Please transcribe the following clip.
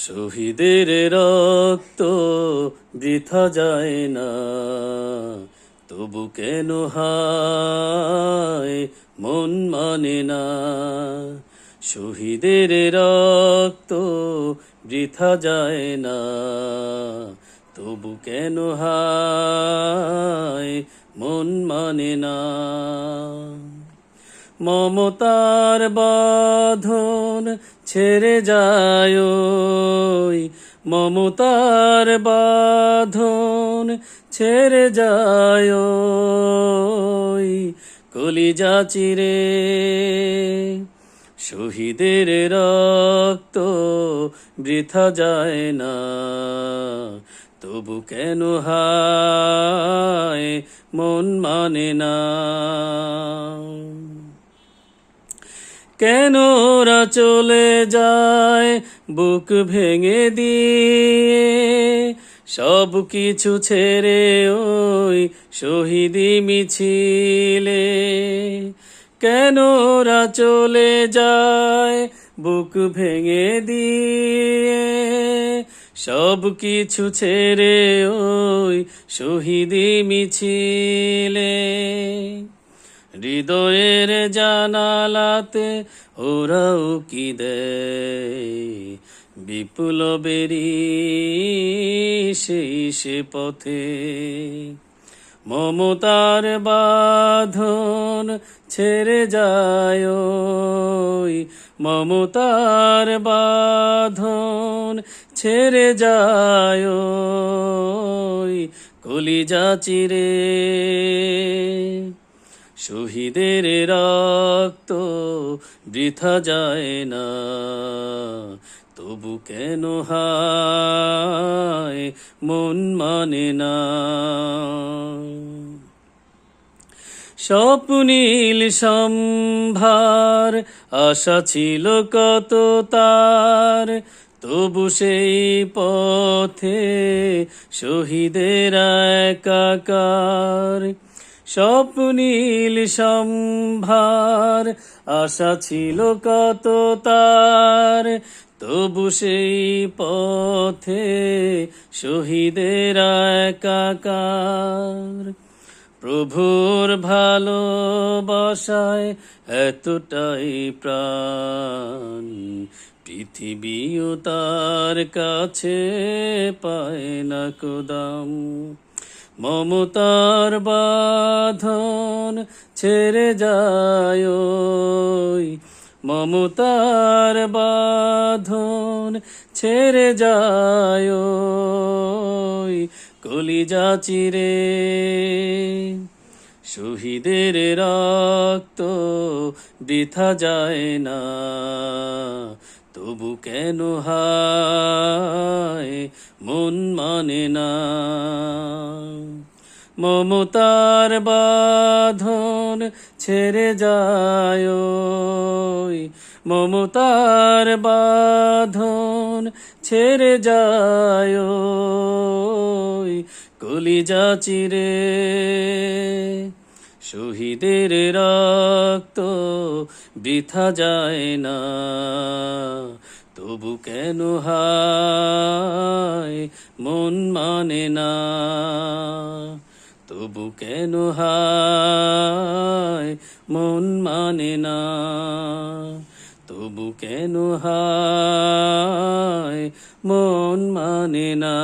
শহীদের রক্ত বৃথা যায় না, তবু কেন হায় মন মানে না। শহীদের রক্ত বৃথা যায় না, তবু কেন হায় মন মানে না। মমতার বাঁধন ছেড়ে যায়, মমতার বাঁধন ছেড়ে যায়, কলিজা চিরে। শহীদের রক্ত বৃথা যায় না, তবু কেন হায় মন মানে না। কেন ওরা চলে যায় বুক ভেঙে দিয়ে, সব কিছু ছেড়ে ওই শহীদি মিছিলে। কেন ওরা চলে যায় বুক ভেঙে দিয়ে, সব কিছু ছেড়ে ওই শহীদি মিছিলে। হৃদয়ের জানালাতে ওরাও কি দেয় বিপ্লবেরই সেই সে পথে। মমতার বাঁধন ছেড়ে যায়, মমতার বাঁধন ছেড়ে যায়, কলিজা চিরে। শহীদের রক্ত বৃথা যায় না, তবু কেন হায় মন মানে না। স্বপ্নীল সম্ভার আশা ছিল কত তার, তবু সেই পথে শহীদের একাকার। স্বপ্নীল সম্ভার আশা ছিল কত তার, তবু সেই পথে শহীদের একাকার। প্রভুর ভালোবাসায় এতটাই প্রাণ, পৃথিবীও তার কাছে পায় না কোদাম। মমতার বাঁধন ছেড়ে যায়, মমতার বাঁধন ছেড়ে যায়, কলিজা চিরে। শহীদের রক্ত বৃথা যায় না, তবু কেন হায় মন মানে না। মমতার বাঁধন ছেড়ে যায়, মমতার বাঁধন ছেড়ে যায়, কলিজা চিরে। শহীদের রক্ত বৃথা যায় না, তবু কেন হায় মন মানে না। তবু কেন হায় মন মানে না, তবু কেন হায় মন মানে না।